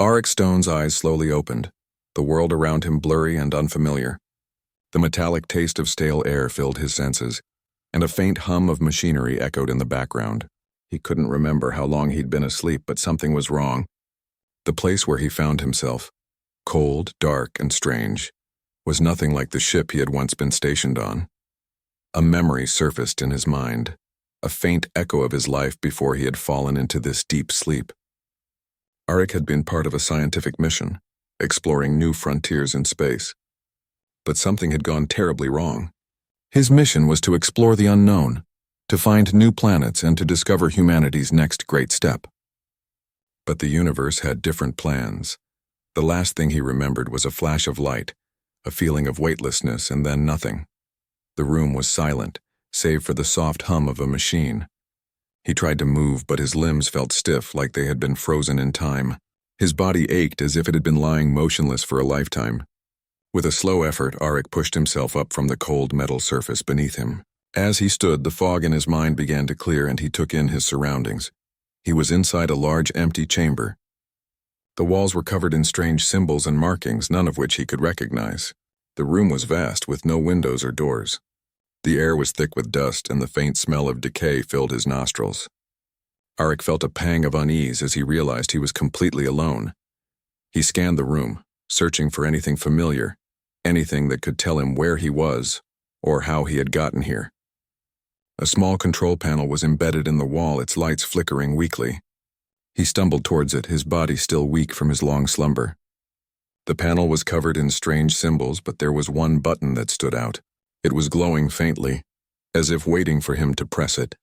Auric Stone's eyes slowly opened, the world around him blurry and unfamiliar. The metallic taste of stale air filled his senses, and a faint hum of machinery echoed in the background. He couldn't remember how long he'd been asleep, but something was wrong. The place where he found himself, cold, dark, and strange, was nothing like the ship he had once been stationed on. A memory surfaced in his mind, a faint echo of his life before he had fallen into this deep sleep. Auric had been part of a scientific mission, exploring new frontiers in space. But something had gone terribly wrong. His mission was to explore the unknown, to find new planets and to discover humanity's next great step. But the universe had different plans. The last thing he remembered was a flash of light, a feeling of weightlessness, and then nothing. The room was silent, save for the soft hum of a machine. He tried to move, but his limbs felt stiff, like they had been frozen in time. His body ached as if it had been lying motionless for a lifetime. With a slow effort, Auric pushed himself up from the cold metal surface beneath him. As he stood, the fog in his mind began to clear and he took in his surroundings. He was inside a large empty chamber. The walls were covered in strange symbols and markings, none of which he could recognize. The room was vast, with no windows or doors. The air was thick with dust, and the faint smell of decay filled his nostrils. Auric felt a pang of unease as he realized he was completely alone. He scanned the room, searching for anything familiar, anything that could tell him where he was or how he had gotten here. A small control panel was embedded in the wall, its lights flickering weakly. He stumbled towards it, his body still weak from his long slumber. The panel was covered in strange symbols, but there was one button that stood out. It was glowing faintly, as if waiting for him to press it.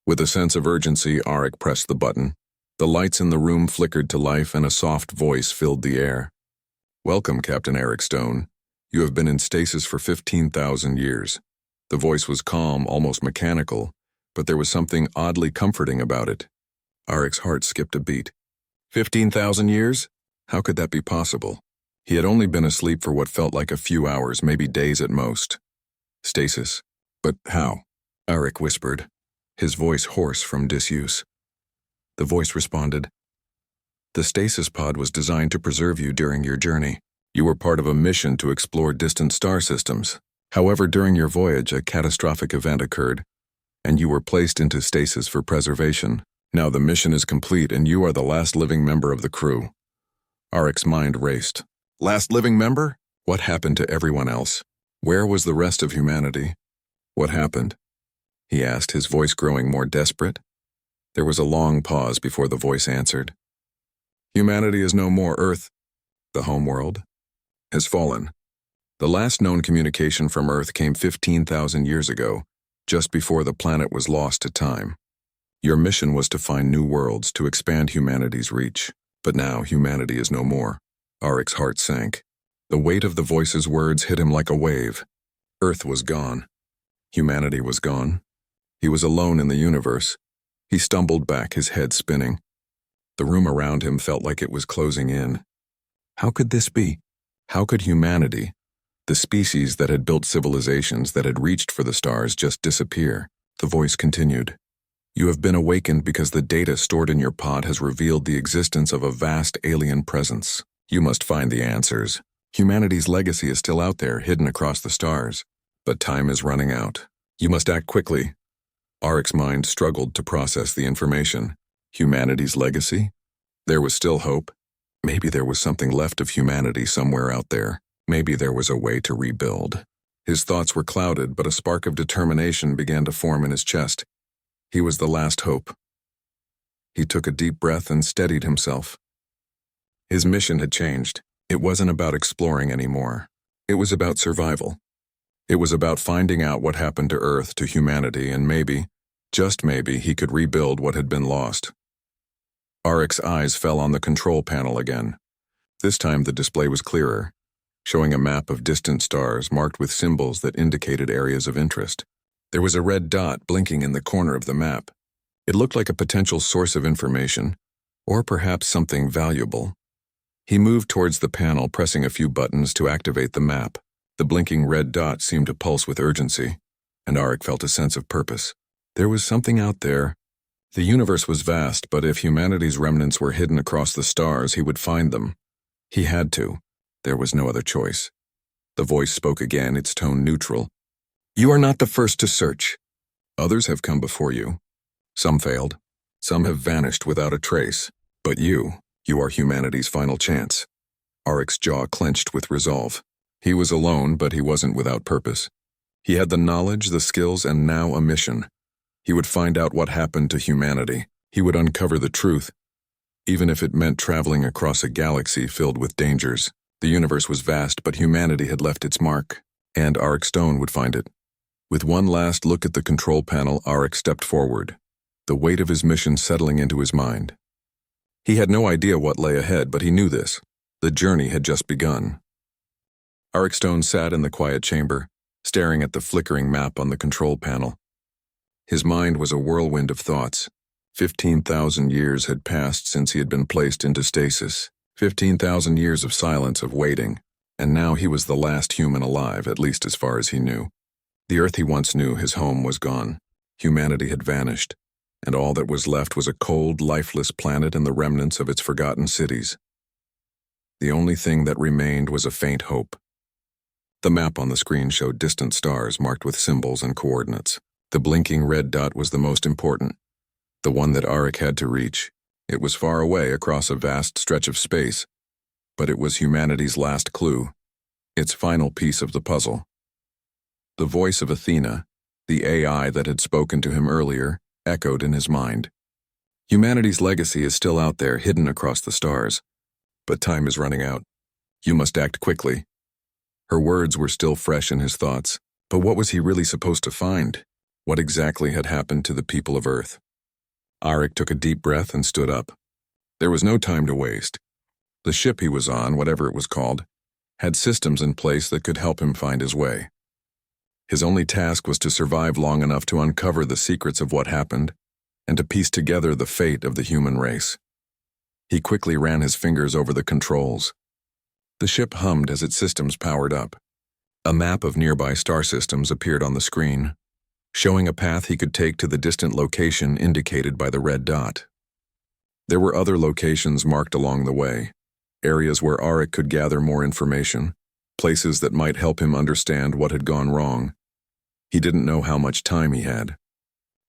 With a sense of urgency, Auric pressed the button. The lights in the room flickered to life and a soft voice filled the air. "Welcome, Captain Auric Stone. You have been in stasis for 15,000 years. The voice was calm, almost mechanical, but there was something oddly comforting about it. Auric's heart skipped a beat. 15,000 years? How could that be possible? He had only been asleep for what felt like a few hours, maybe days at most. Stasis. But how? Auric whispered, his voice hoarse from disuse. The voice responded, "The stasis pod was designed to preserve you during your journey. You were part of a mission to explore distant star systems. However, during your voyage, a catastrophic event occurred, and you were placed into stasis for preservation. Now the mission is complete, and you are the last living member of the crew." Auric's mind raced. Last living member? What happened to everyone else? Where was the rest of humanity? What happened? He asked, his voice growing more desperate. There was a long pause before the voice answered. Humanity is no more. Earth, the homeworld, has fallen. The last known communication from Earth came 15,000 years ago, just before the planet was lost to time. Your mission was to find new worlds, to expand humanity's reach. But now humanity is no more. Auric's heart sank. The weight of the voice's words hit him like a wave. Earth was gone. Humanity was gone. He was alone in the universe. He stumbled back, his head spinning. The room around him felt like it was closing in. How could this be? How could humanity, the species that had built civilizations that had reached for the stars, just disappear? The voice continued. You have been awakened because the data stored in your pod has revealed the existence of a vast alien presence. You must find the answers. Humanity's legacy is still out there, hidden across the stars. But time is running out. You must act quickly. Auric's mind struggled to process the information. Humanity's legacy? There was still hope. Maybe there was something left of humanity somewhere out there. Maybe there was a way to rebuild. His thoughts were clouded, but a spark of determination began to form in his chest. He was the last hope. He took a deep breath and steadied himself. His mission had changed. It wasn't about exploring anymore. It was about survival. It was about finding out what happened to Earth, to humanity, and maybe, just maybe, he could rebuild what had been lost. Auric's eyes fell on the control panel again. This time the display was clearer, showing a map of distant stars marked with symbols that indicated areas of interest. There was a red dot blinking in the corner of the map. It looked like a potential source of information, or perhaps something valuable. He moved towards the panel, pressing a few buttons to activate the map. The blinking red dot seemed to pulse with urgency, and Auric felt a sense of purpose. There was something out there, The universe was vast, but if humanity's remnants were hidden across the stars, he would find them. He had to. There was no other choice. The voice spoke again, its tone neutral. You are not the first to search. Others have come before you. Some failed. Some have vanished without a trace. But you are humanity's final chance. Aric's jaw clenched with resolve. He was alone, but he wasn't without purpose. He had the knowledge, the skills, and now a mission. He would find out what happened to humanity. He would uncover the truth, even if it meant traveling across a galaxy filled with dangers. The universe was vast, but humanity had left its mark, and Aric Stone would find it. With one last look at the control panel, Aric stepped forward, the weight of his mission settling into his mind. He had no idea what lay ahead, but he knew this. The journey had just begun. Aric Stone sat in the quiet chamber, staring at the flickering map on the control panel. His mind was a whirlwind of thoughts. 15,000 years had passed since he had been placed into stasis. 15,000 years of silence, of waiting, and now he was the last human alive, at least as far as he knew. The Earth he once knew, his home, was gone. Humanity had vanished, and all that was left was a cold, lifeless planet and the remnants of its forgotten cities. The only thing that remained was a faint hope. The map on the screen showed distant stars marked with symbols and coordinates. The blinking red dot was the most important, the one that Aric had to reach. It was far away across a vast stretch of space, but it was humanity's last clue, its final piece of the puzzle. The voice of Athena, the AI that had spoken to him earlier, echoed in his mind. Humanity's legacy is still out there, hidden across the stars, but time is running out. You must act quickly. Her words were still fresh in his thoughts, but what was he really supposed to find? What exactly had happened to the people of Earth? Aric took a deep breath and stood up. There was no time to waste. The ship he was on, whatever it was called, had systems in place that could help him find his way. His only task was to survive long enough to uncover the secrets of what happened and to piece together the fate of the human race. He quickly ran his fingers over the controls. The ship hummed as its systems powered up. A map of nearby star systems appeared on the screen, showing a path he could take to the distant location indicated by the red dot. There were other locations marked along the way, areas where Aric could gather more information, places that might help him understand what had gone wrong. He didn't know how much time he had.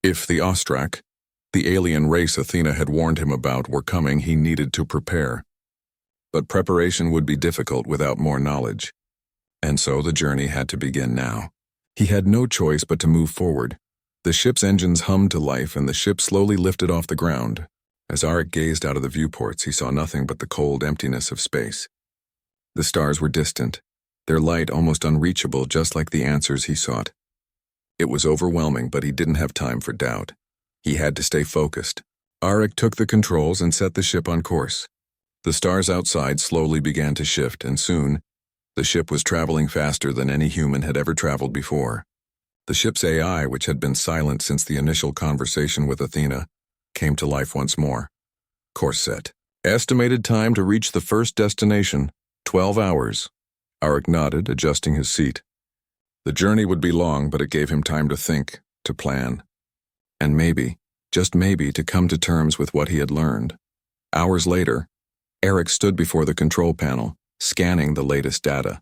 If the Ostrak, the alien race Athena had warned him about, were coming, he needed to prepare. But preparation would be difficult without more knowledge, and so the journey had to begin now. He had no choice but to move forward. The ship's engines hummed to life and the ship slowly lifted off the ground. As Aric gazed out of the viewports, he saw nothing but the cold emptiness of space. The stars were distant, their light almost unreachable, just like the answers he sought. It was overwhelming, but he didn't have time for doubt. He had to stay focused. Aric took the controls and set the ship on course. The stars outside slowly began to shift, and soon, the ship was traveling faster than any human had ever traveled before. The ship's AI, which had been silent since the initial conversation with Athena, came to life once more. Course set. Estimated time to reach the first destination, 12 hours. Aric nodded, adjusting his seat. The journey would be long, but it gave him time to think, to plan, and maybe, just maybe, to come to terms with what he had learned. Hours later, Aric stood before the control panel, scanning the latest data.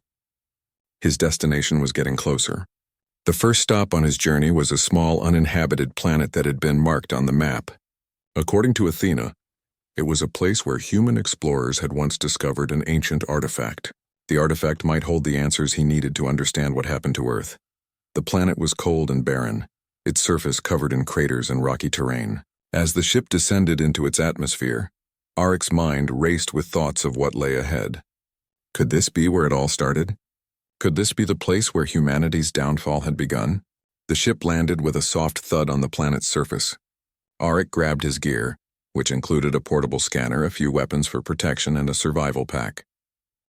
His destination was getting closer. The first stop on his journey was a small, uninhabited planet that had been marked on the map. According to Athena, it was a place where human explorers had once discovered an ancient artifact. The artifact might hold the answers he needed to understand what happened to Earth. The planet was cold and barren, its surface covered in craters and rocky terrain. As the ship descended into its atmosphere, Aric's mind raced with thoughts of what lay ahead. Could this be where it all started? Could this be the place where humanity's downfall had begun? The ship landed with a soft thud on the planet's surface. Aric grabbed his gear, which included a portable scanner, a few weapons for protection, and a survival pack.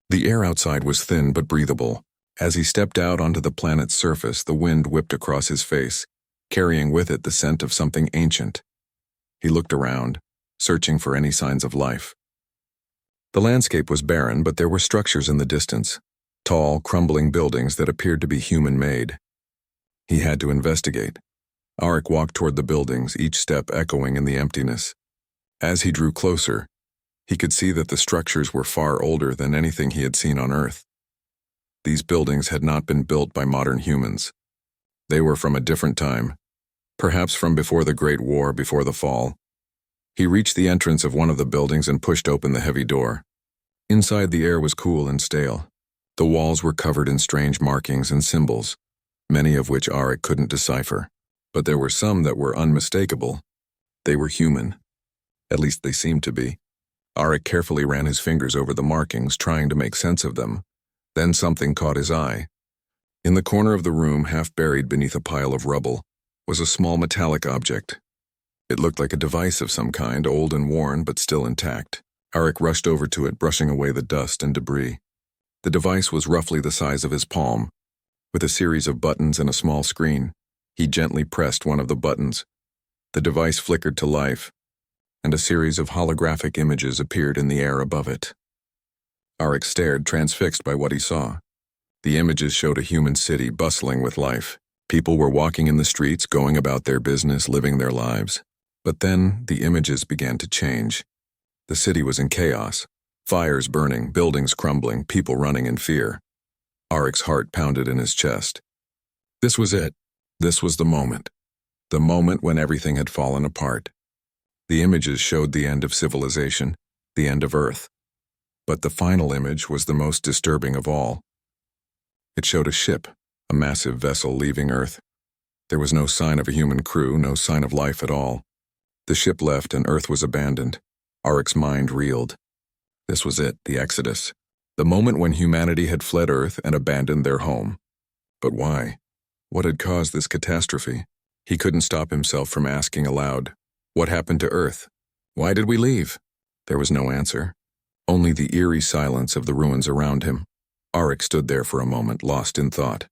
The air outside was thin but breathable. As he stepped out onto the planet's surface, the wind whipped across his face, carrying with it the scent of something ancient. He looked around, searching for any signs of life. The landscape was barren, but there were structures in the distance, tall, crumbling buildings that appeared to be human-made. He had to investigate. Arik walked toward the buildings, each step echoing in the emptiness. As he drew closer, he could see that the structures were far older than anything he had seen on Earth. These buildings had not been built by modern humans. They were from a different time, perhaps from before the Great War, before the fall. He reached the entrance of one of the buildings and pushed open the heavy door. Inside, the air was cool and stale. The walls were covered in strange markings and symbols, many of which Arik couldn't decipher. But there were some that were unmistakable. They were human. At least they seemed to be. Arik carefully ran his fingers over the markings, trying to make sense of them. Then something caught his eye. In the corner of the room, half buried beneath a pile of rubble, was a small metallic object. It looked like a device of some kind, old and worn, but still intact. Arik rushed over to it, brushing away the dust and debris. The device was roughly the size of his palm. With a series of buttons and a small screen, he gently pressed one of the buttons. The device flickered to life, and a series of holographic images appeared in the air above it. Arik stared, transfixed by what he saw. The images showed a human city bustling with life. People were walking in the streets, going about their business, living their lives. But then the images began to change. The city was in chaos. Fires burning, buildings crumbling, people running in fear. Arik's heart pounded in his chest. This was it. This was the moment. The moment when everything had fallen apart. The images showed the end of civilization, the end of Earth. But the final image was the most disturbing of all. It showed a ship, a massive vessel leaving Earth. There was no sign of a human crew, no sign of life at all. The ship left and Earth was abandoned. Arik's mind reeled. This was it, the Exodus. The moment when humanity had fled Earth and abandoned their home. But why? What had caused this catastrophe? He couldn't stop himself from asking aloud, what happened to Earth? Why did we leave? There was no answer. Only the eerie silence of the ruins around him. Arik stood there for a moment, lost in thought.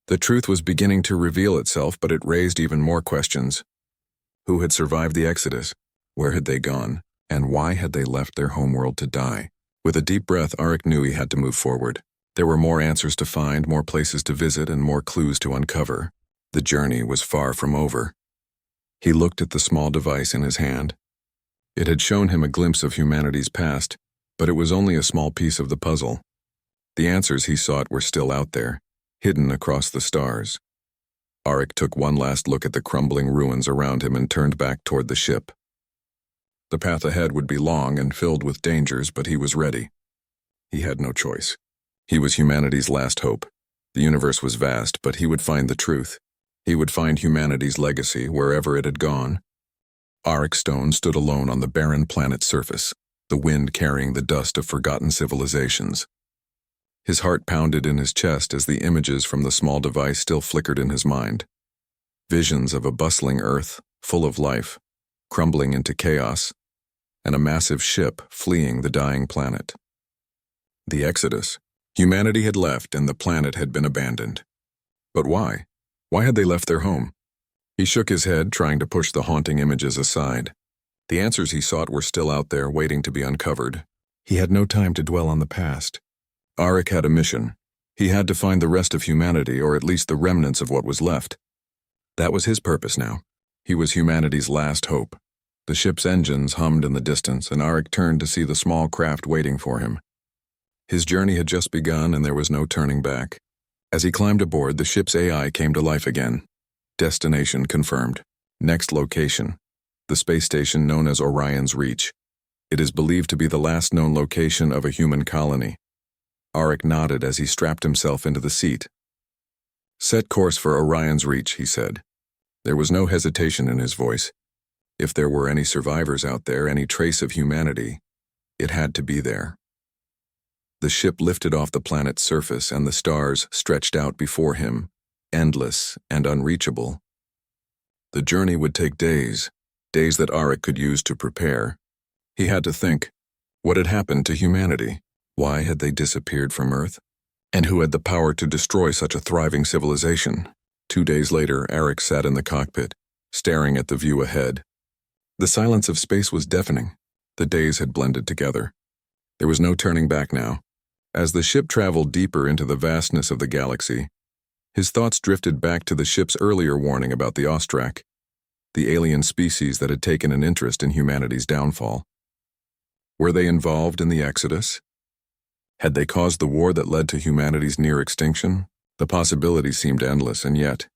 The truth was beginning to reveal itself, but it raised even more questions. Who had survived the Exodus? Where had they gone? And why had they left their homeworld to die? With a deep breath, Arik knew he had to move forward. There were more answers to find, more places to visit, and more clues to uncover. The journey was far from over. He looked at the small device in his hand. It had shown him a glimpse of humanity's past, but it was only a small piece of the puzzle. The answers he sought were still out there, hidden across the stars. Arik took one last look at the crumbling ruins around him and turned back toward the ship. The path ahead would be long and filled with dangers, but he was ready. He had no choice. He was humanity's last hope. The universe was vast, but he would find the truth. He would find humanity's legacy wherever it had gone. Arik Stone stood alone on the barren planet's surface, the wind carrying the dust of forgotten civilizations. His heart pounded in his chest as the images from the small device still flickered in his mind. Visions of a bustling Earth, full of life, crumbling into chaos, and a massive ship fleeing the dying planet. The Exodus. Humanity had left and the planet had been abandoned. But why? Why had they left their home? He shook his head, trying to push the haunting images aside. The answers he sought were still out there, waiting to be uncovered. He had no time to dwell on the past. Arik had a mission. He had to find the rest of humanity, or at least the remnants of what was left. That was his purpose now. He was humanity's last hope. The ship's engines hummed in the distance, and Arik turned to see the small craft waiting for him. His journey had just begun, and there was no turning back. As he climbed aboard, the ship's AI came to life again. Destination confirmed. Next location. The space station known as Orion's Reach. It is believed to be the last known location of a human colony. Arik nodded as he strapped himself into the seat. Set course for Orion's Reach, he said. There was no hesitation in his voice. If there were any survivors out there, any trace of humanity, it had to be there. The ship lifted off the planet's surface, and the stars stretched out before him, endless and unreachable. The journey would take days, days that Arik could use to prepare. He had to think, what had happened to humanity? Why had they disappeared from Earth? And who had the power to destroy such a thriving civilization? 2 days later, Arik sat in the cockpit, staring at the view ahead. The silence of space was deafening. The days had blended together. There was no turning back now. As the ship traveled deeper into the vastness of the galaxy, His thoughts drifted back to the ship's earlier warning about the Ostrak, the alien species that had taken an interest in humanity's downfall. Were they involved in the Exodus? Had they caused the war that led to humanity's near extinction? The possibilities seemed endless, and yet,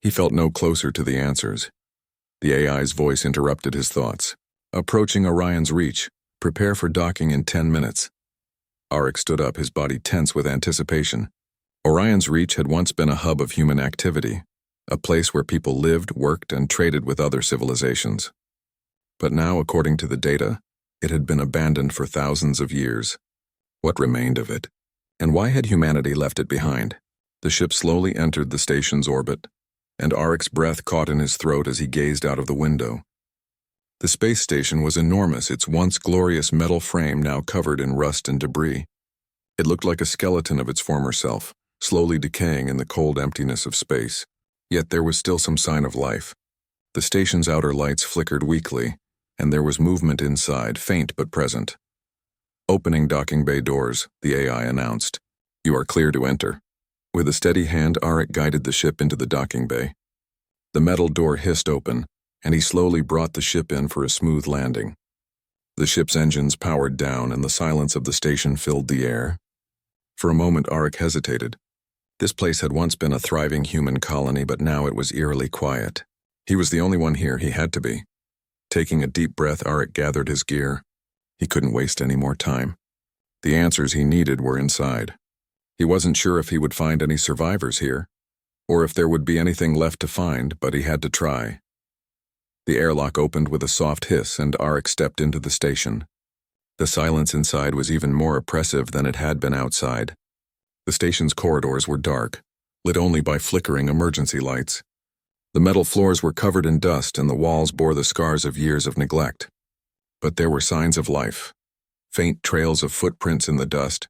he felt no closer to the answers. The AI's voice interrupted his thoughts. Approaching Orion's reach. Prepare for docking in 10 minutes. Arik stood up, his body tense with anticipation. Orion's reach had once been a hub of human activity, a place where people lived, worked, and traded with other civilizations. But now, according to the data, it had been abandoned for thousands of years. What remained of it? And why had humanity left it behind? The ship slowly entered the station's orbit, and Arik's breath caught in his throat as he gazed out of the window. The space station was enormous, its once glorious metal frame now covered in rust and debris. It looked like a skeleton of its former self, slowly decaying in the cold emptiness of space. Yet there was still some sign of life. The station's outer lights flickered weakly, and there was movement inside, faint but present. Opening docking bay doors, the AI announced, "You are clear to enter." With a steady hand, Arik guided the ship into the docking bay. The metal door hissed open, and he slowly brought the ship in for a smooth landing. The ship's engines powered down, and the silence of the station filled the air. For a moment, Arik hesitated. This place had once been a thriving human colony, but now it was eerily quiet. He was the only one here, he had to be. Taking a deep breath, Arik gathered his gear. He couldn't waste any more time. The answers he needed were inside. He wasn't sure if he would find any survivors here, or if there would be anything left to find, but he had to try. The airlock opened with a soft hiss, and Arik stepped into the station. The silence inside was even more oppressive than it had been outside. The station's corridors were dark, lit only by flickering emergency lights. The metal floors were covered in dust, and the walls bore the scars of years of neglect. But there were signs of life, faint trails of footprints in the dust,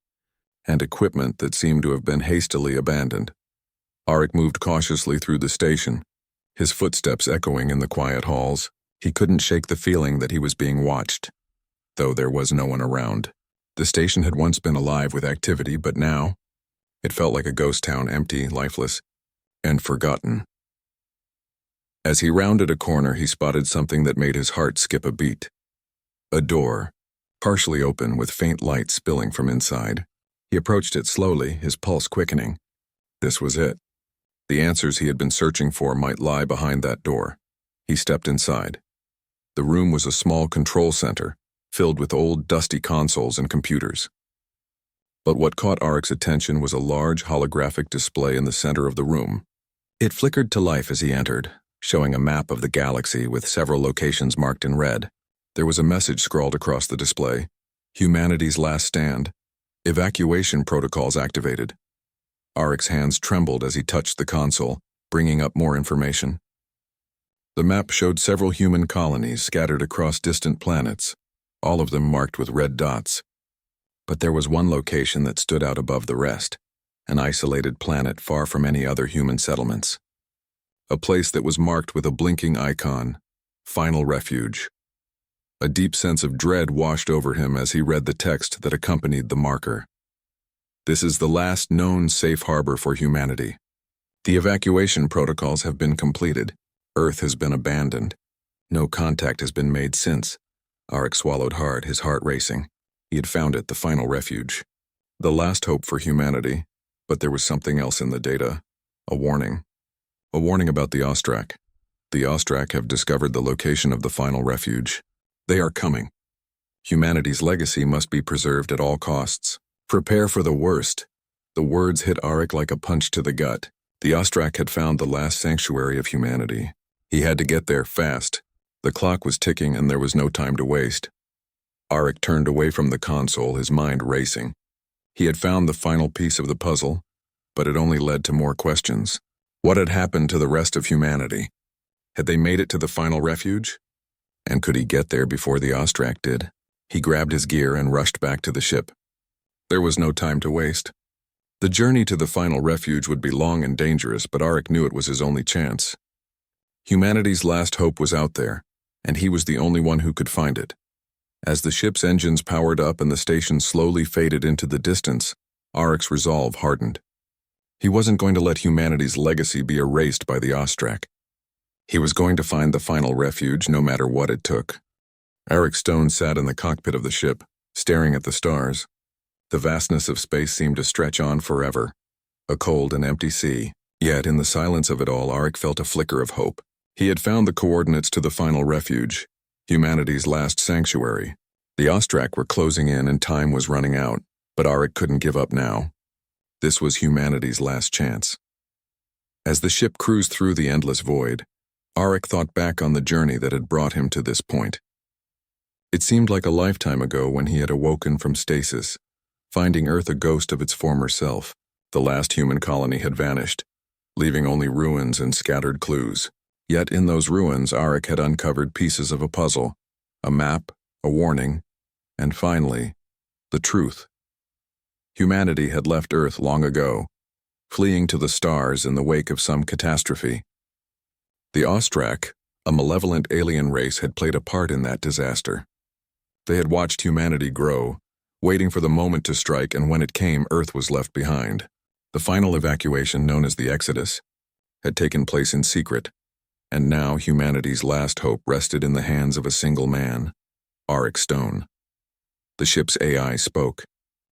and equipment that seemed to have been hastily abandoned. Arik moved cautiously through the station, his footsteps echoing in the quiet halls. He couldn't shake the feeling that he was being watched, though there was no one around. The station had once been alive with activity, but now it felt like a ghost town, empty, lifeless, and forgotten. As he rounded a corner, he spotted something that made his heart skip a beat. A door, partially open with faint light spilling from inside. He approached it slowly, his pulse quickening. This was it. The answers he had been searching for might lie behind that door. He stepped inside. The room was a small control center, filled with old, dusty consoles and computers. But what caught Arik's attention was a large holographic display in the center of the room. It flickered to life as he entered, showing a map of the galaxy with several locations marked in red. There was a message scrawled across the display: "Humanity's last stand. Evacuation protocols activated." Arik's hands trembled as he touched the console, bringing up more information. The map showed several human colonies scattered across distant planets, all of them marked with red dots. But there was one location that stood out above the rest, an isolated planet far from any other human settlements. A place that was marked with a blinking icon: Final Refuge. A deep sense of dread washed over him as he read the text that accompanied the marker. This is the last known safe harbor for humanity. The evacuation protocols have been completed. Earth has been abandoned. No contact has been made since. Arik swallowed hard, his heart racing. He had found it, the final refuge. The last hope for humanity, but there was something else in the data. A warning. A warning about the Ostrak. The Ostrak have discovered the location of the final refuge. They are coming. Humanity's legacy must be preserved at all costs. Prepare for the worst. The words hit Arik like a punch to the gut. The Ostrak had found the last sanctuary of humanity. He had to get there fast. The clock was ticking and there was no time to waste. Arik turned away from the console, his mind racing. He had found the final piece of the puzzle, but it only led to more questions. What had happened to the rest of humanity? Had they made it to the final refuge? And could he get there before the Ostrak did? He grabbed his gear and rushed back to the ship. There was no time to waste. The journey to the final refuge would be long and dangerous, but Arik knew it was his only chance. Humanity's last hope was out there, and he was the only one who could find it. As the ship's engines powered up and the station slowly faded into the distance, Arik's resolve hardened. He wasn't going to let humanity's legacy be erased by the Ostrak. He was going to find the final refuge, no matter what it took. Eric Stone sat in the cockpit of the ship, staring at the stars. The vastness of space seemed to stretch on forever, a cold and empty sea. Yet, in the silence of it all, Eric felt a flicker of hope. He had found the coordinates to the final refuge, humanity's last sanctuary. The Ostrak were closing in and time was running out, but Eric couldn't give up now. This was humanity's last chance. As the ship cruised through the endless void, Eric thought back on the journey that had brought him to this point. It seemed like a lifetime ago when he had awoken from stasis, finding Earth a ghost of its former self. The last human colony had vanished, leaving only ruins and scattered clues. Yet in those ruins, Eric had uncovered pieces of a puzzle, a map, a warning, and finally, the truth. Humanity had left Earth long ago, fleeing to the stars in the wake of some catastrophe. The Ostrak, a malevolent alien race, had played a part in that disaster. They had watched humanity grow, waiting for the moment to strike, and when it came, Earth was left behind. The final evacuation, known as the Exodus, had taken place in secret, and now humanity's last hope rested in the hands of a single man, Eric Stone. The ship's AI spoke,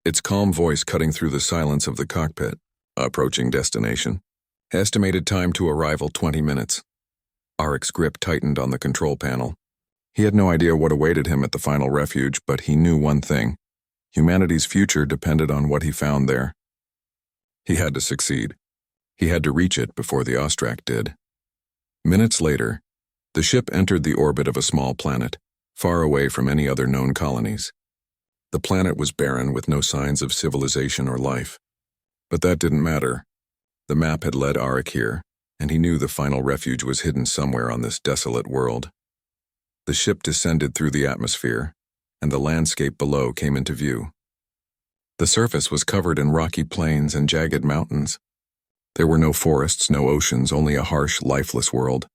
its calm voice cutting through the silence of the cockpit. Approaching destination. Estimated time to arrival 20 minutes. Eric's grip tightened on the control panel. He had no idea what awaited him at the final refuge, but he knew one thing. Humanity's future depended on what he found there. He had to succeed. He had to reach it before the Ostrak did. Minutes later, the ship entered the orbit of a small planet, far away from any other known colonies. The planet was barren with no signs of civilization or life. But that didn't matter. The map had led Eric here, and he knew the final refuge was hidden somewhere on this desolate world. The ship descended through the atmosphere, and the landscape below came into view. The surface was covered in rocky plains and jagged mountains. There were no forests, no oceans, only a harsh, lifeless world.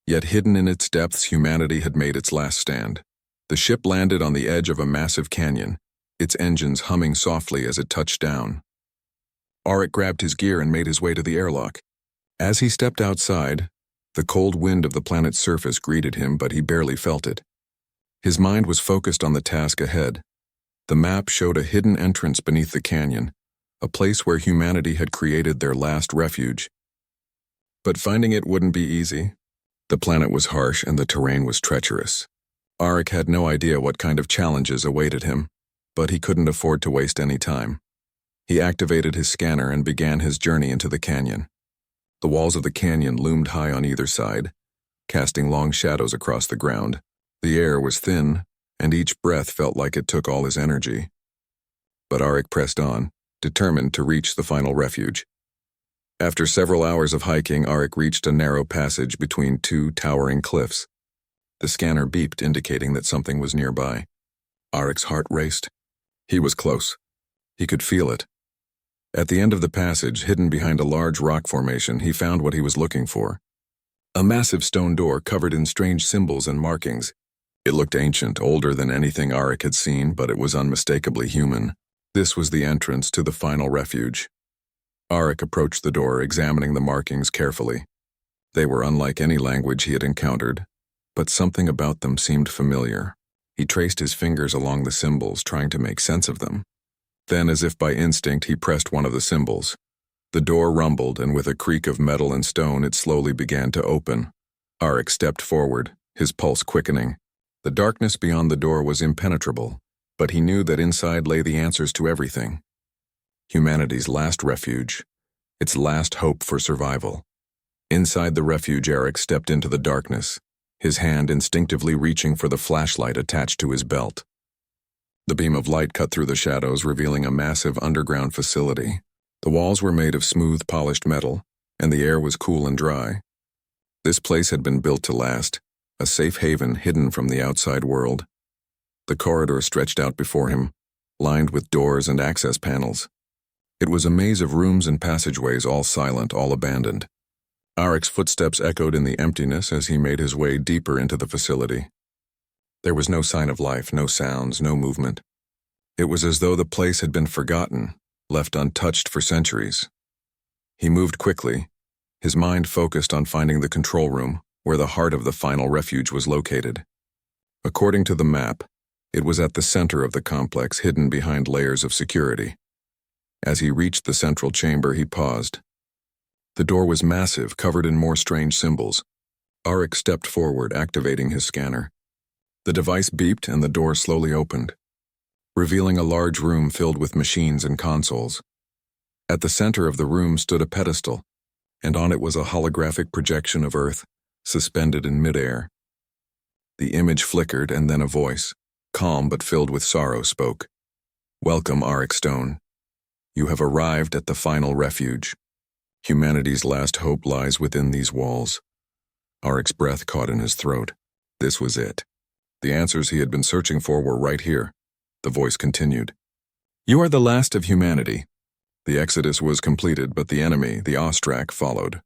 Yet hidden in its depths, humanity had made its last stand. The ship landed on the edge of a massive canyon, its engines humming softly as it touched down. Eric grabbed his gear and made his way to the airlock. As he stepped outside, the cold wind of the planet's surface greeted him, but he barely felt it. His mind was focused on the task ahead. The map showed a hidden entrance beneath the canyon, a place where humanity had created their last refuge. But finding it wouldn't be easy. The planet was harsh and the terrain was treacherous. Eric had no idea what kind of challenges awaited him, but he couldn't afford to waste any time. He activated his scanner and began his journey into the canyon. The walls of the canyon loomed high on either side, casting long shadows across the ground. The air was thin, and each breath felt like it took all his energy. But Eric pressed on, determined to reach the final refuge. After several hours of hiking, Eric reached a narrow passage between two towering cliffs. The scanner beeped, indicating that something was nearby. Eric's heart raced. He was close. He could feel it. At the end of the passage, hidden behind a large rock formation, he found what he was looking for. A massive stone door covered in strange symbols and markings. It looked ancient, older than anything Eric had seen, but it was unmistakably human. This was the entrance to the final refuge. Eric approached the door, examining the markings carefully. They were unlike any language he had encountered, but something about them seemed familiar. He traced his fingers along the symbols, trying to make sense of them. Then, as if by instinct, he pressed one of the symbols. The door rumbled, and with a creak of metal and stone, it slowly began to open. Eric stepped forward, his pulse quickening. The darkness beyond the door was impenetrable, but he knew that inside lay the answers to everything. Humanity's last refuge, its last hope for survival. Inside the refuge, Eric stepped into the darkness, his hand instinctively reaching for the flashlight attached to his belt. The beam of light cut through the shadows, revealing a massive underground facility. The walls were made of smooth, polished metal, and the air was cool and dry. This place had been built to last, a safe haven hidden from the outside world. The corridor stretched out before him, lined with doors and access panels. It was a maze of rooms and passageways, all silent, all abandoned. Eric's footsteps echoed in the emptiness as he made his way deeper into the facility. There was no sign of life, no sounds, no movement. It was as though the place had been forgotten, left untouched for centuries. He moved quickly, his mind focused on finding the control room, where the heart of the final refuge was located. According to the map, it was at the center of the complex, hidden behind layers of security. As he reached the central chamber, he paused. The door was massive, covered in more strange symbols. Arik stepped forward, activating his scanner. The device beeped and the door slowly opened, revealing a large room filled with machines and consoles. At the center of the room stood a pedestal, and on it was a holographic projection of Earth, suspended in midair. The image flickered, and then a voice, calm but filled with sorrow, spoke. "Welcome, Arik Stone. You have arrived at the final refuge. Humanity's last hope lies within these walls." Arik's breath caught in his throat. This was it. The answers he had been searching for were right here. The voice continued. "You are the last of humanity. The exodus was completed, but the enemy, the Ostrak, followed.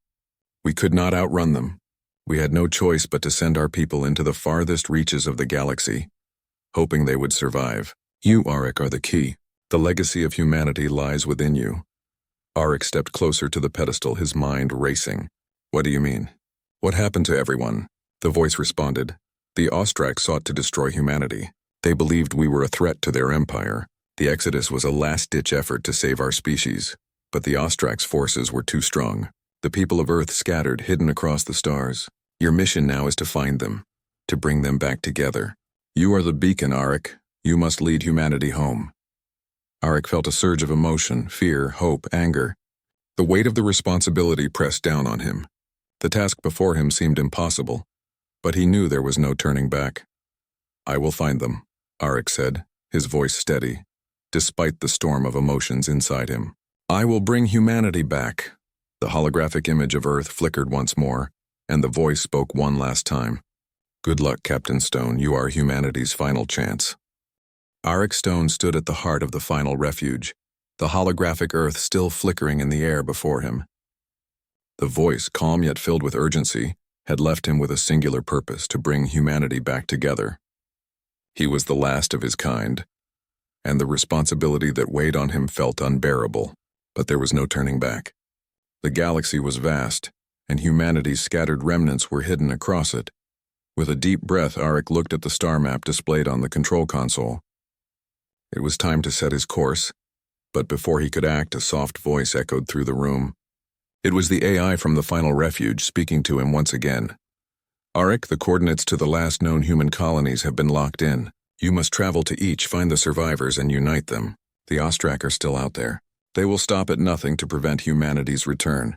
We could not outrun them. We had no choice but to send our people into the farthest reaches of the galaxy, hoping they would survive. You, Arik, are the key. The legacy of humanity lies within you." Arik stepped closer to the pedestal, his mind racing. "What do you mean? What happened to everyone?" The voice responded. "The Ostrak sought to destroy humanity. They believed we were a threat to their empire. The exodus was a last-ditch effort to save our species, but the Ostrak's forces were too strong. The people of Earth scattered, hidden across the stars. Your mission now is to find them, to bring them back together. You are the beacon, Arik. You must lead humanity home." Arik felt a surge of emotion, fear, hope, anger. The weight of the responsibility pressed down on him. The task before him seemed impossible, but he knew there was no turning back. "I will find them," Arik said, his voice steady, despite the storm of emotions inside him. "I will bring humanity back." The holographic image of Earth flickered once more, and the voice spoke one last time. "Good luck, Captain Stone. You are humanity's final chance." Arik Stone stood at the heart of the final refuge, the holographic Earth still flickering in the air before him. The voice, calm yet filled with urgency, had left him with a singular purpose: to bring humanity back together. He was the last of his kind, and the responsibility that weighed on him felt unbearable, but there was no turning back. The galaxy was vast, and humanity's scattered remnants were hidden across it. With a deep breath, Arik looked at the star map displayed on the control console. It was time to set his course, but before he could act, a soft voice echoed through the room. It was the AI from the final refuge speaking to him once again. "Arik, the coordinates to the last known human colonies have been locked in. You must travel to each, find the survivors, and unite them. The Ostrak are still out there. They will stop at nothing to prevent humanity's return."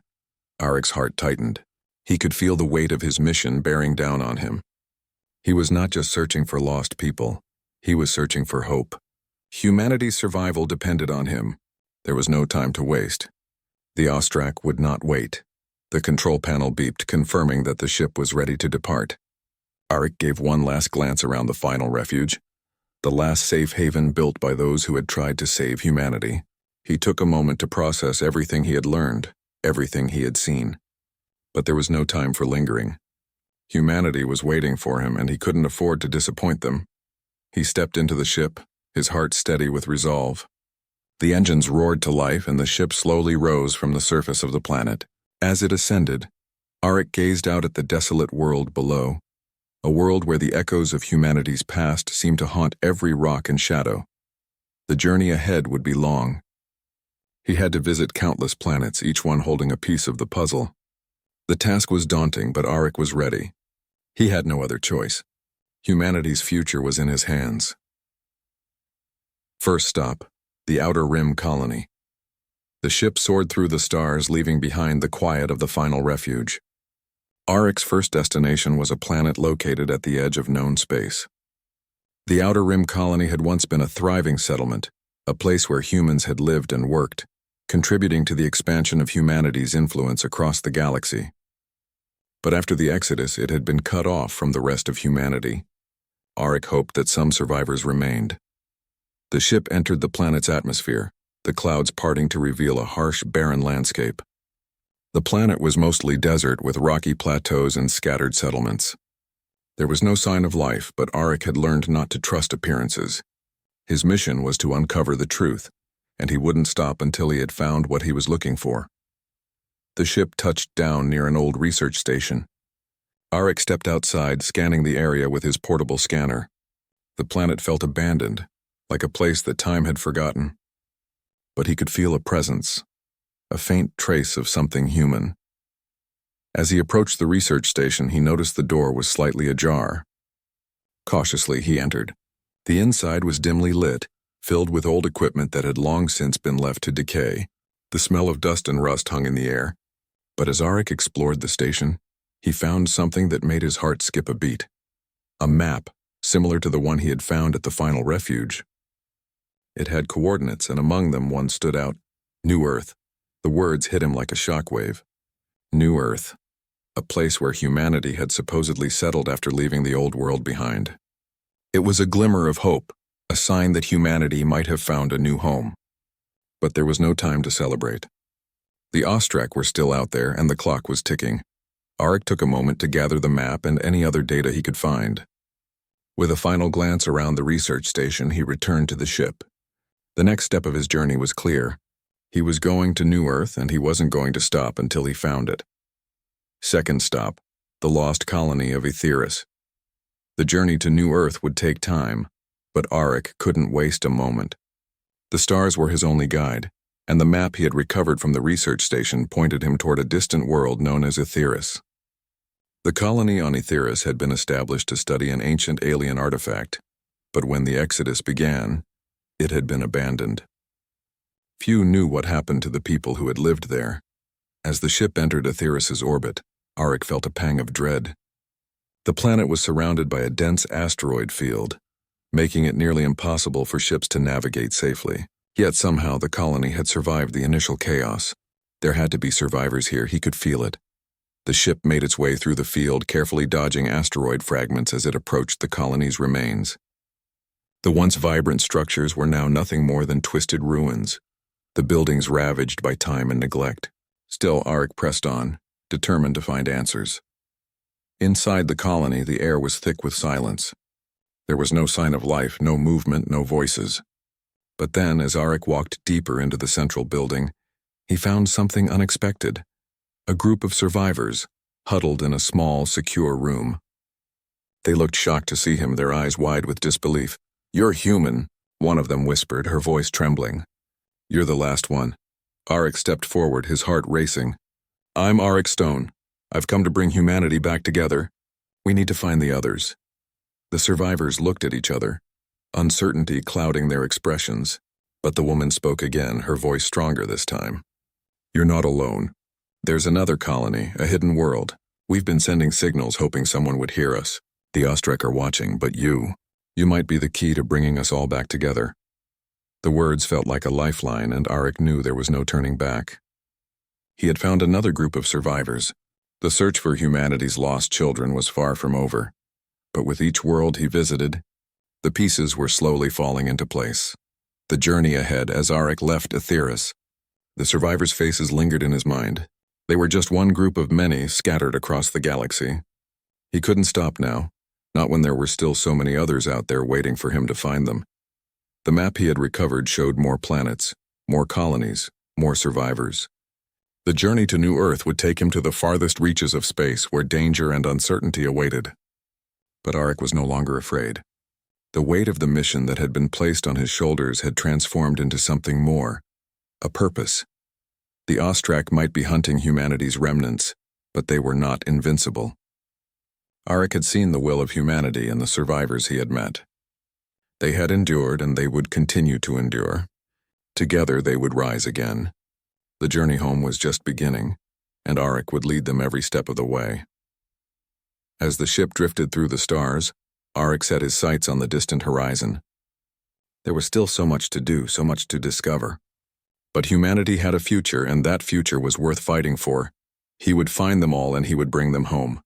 Arik's heart tightened. He could feel the weight of his mission bearing down on him. He was not just searching for lost people. He was searching for hope. Humanity's survival depended on him. There was no time to waste. The Ostrak would not wait. The control panel beeped, confirming that the ship was ready to depart. Arik gave one last glance around the final refuge, the last safe haven built by those who had tried to save humanity. He took a moment to process everything he had learned, everything he had seen. But there was no time for lingering. Humanity was waiting for him, and he couldn't afford to disappoint them. He stepped into the ship, his heart steady with resolve. The engines roared to life, and the ship slowly rose from the surface of the planet. As it ascended, Arik gazed out at the desolate world below, a world where the echoes of humanity's past seemed to haunt every rock and shadow. The journey ahead would be long. He had to visit countless planets, each one holding a piece of the puzzle. The task was daunting, but Arik was ready. He had no other choice. Humanity's future was in his hands. First stop, the Outer Rim colony. The ship soared through the stars, leaving behind the quiet of the final refuge. Arik's first destination was a planet located at the edge of known space. The Outer Rim colony had once been a thriving settlement, a place where humans had lived and worked, contributing to the expansion of humanity's influence across the galaxy. But after the exodus, it had been cut off from the rest of humanity. Arik hoped that some survivors remained. The ship entered the planet's atmosphere, the clouds parting to reveal a harsh, barren landscape. The planet was mostly desert, with rocky plateaus and scattered settlements. There was no sign of life, but Arik had learned not to trust appearances. His mission was to uncover the truth, and he wouldn't stop until he had found what he was looking for. The ship touched down near an old research station. Arik stepped outside, scanning the area with his portable scanner. The planet felt abandoned, like a place that time had forgotten. But he could feel a presence, a faint trace of something human. As he approached the research station, he noticed the door was slightly ajar. Cautiously, he entered. The inside was dimly lit, filled with old equipment that had long since been left to decay. The smell of dust and rust hung in the air. But as Arik explored the station, he found something that made his heart skip a beat. A map, similar to the one he had found at the final refuge. It had coordinates, and among them one stood out. New Earth. The words hit him like a shockwave. New Earth. A place where humanity had supposedly settled after leaving the old world behind. It was a glimmer of hope, a sign that humanity might have found a new home. But there was no time to celebrate. The Ostrak were still out there, and the clock was ticking. Arik took a moment to gather the map and any other data he could find. With a final glance around the research station, he returned to the ship. The next step of his journey was clear. He was going to New Earth, and he wasn't going to stop until he found it. Second stop, the lost colony of Etheirys. The journey to New Earth would take time, but Arik couldn't waste a moment. The stars were his only guide, and the map he had recovered from the research station pointed him toward a distant world known as Etheirys. The colony on Etheirys had been established to study an ancient alien artifact, but when the Exodus began, it had been abandoned. Few knew what happened to the people who had lived there. As the ship entered Etheirys' orbit, Arik felt a pang of dread. The planet was surrounded by a dense asteroid field, making it nearly impossible for ships to navigate safely. Yet somehow the colony had survived the initial chaos. There had to be survivors here, he could feel it. The ship made its way through the field, carefully dodging asteroid fragments as it approached the colony's remains. The once vibrant structures were now nothing more than twisted ruins, the buildings ravaged by time and neglect. Still, Arik pressed on, determined to find answers. Inside the colony, the air was thick with silence. There was no sign of life, no movement, no voices. But then, as Arik walked deeper into the central building, he found something unexpected. A group of survivors, huddled in a small, secure room. They looked shocked to see him, their eyes wide with disbelief. "You're human," one of them whispered, her voice trembling. "You're the last one." Arik stepped forward, his heart racing. "I'm Arik Stone. I've come to bring humanity back together. We need to find the others." The survivors looked at each other, uncertainty clouding their expressions. But the woman spoke again, her voice stronger this time. "You're not alone. There's another colony, a hidden world. We've been sending signals hoping someone would hear us. The Ostrak are watching, but you might be the key to bringing us all back together." The words felt like a lifeline, and Arik knew there was no turning back. He had found another group of survivors. The search for humanity's lost children was far from over. But with each world he visited, the pieces were slowly falling into place. The journey ahead as Arik left Etheirys. The survivors' faces lingered in his mind. They were just one group of many scattered across the galaxy. He couldn't stop now, not when there were still so many others out there waiting for him to find them. The map he had recovered showed more planets, more colonies, more survivors. The journey to New Earth would take him to the farthest reaches of space where danger and uncertainty awaited. But Arik was no longer afraid. The weight of the mission that had been placed on his shoulders had transformed into something more, a purpose. The Ostrak might be hunting humanity's remnants, but they were not invincible. Arik had seen the will of humanity in the survivors he had met. They had endured, and they would continue to endure. Together they would rise again. The journey home was just beginning, and Arik would lead them every step of the way. As the ship drifted through the stars, Arik set his sights on the distant horizon. There was still so much to do, so much to discover. But humanity had a future, and that future was worth fighting for. He would find them all, and he would bring them home.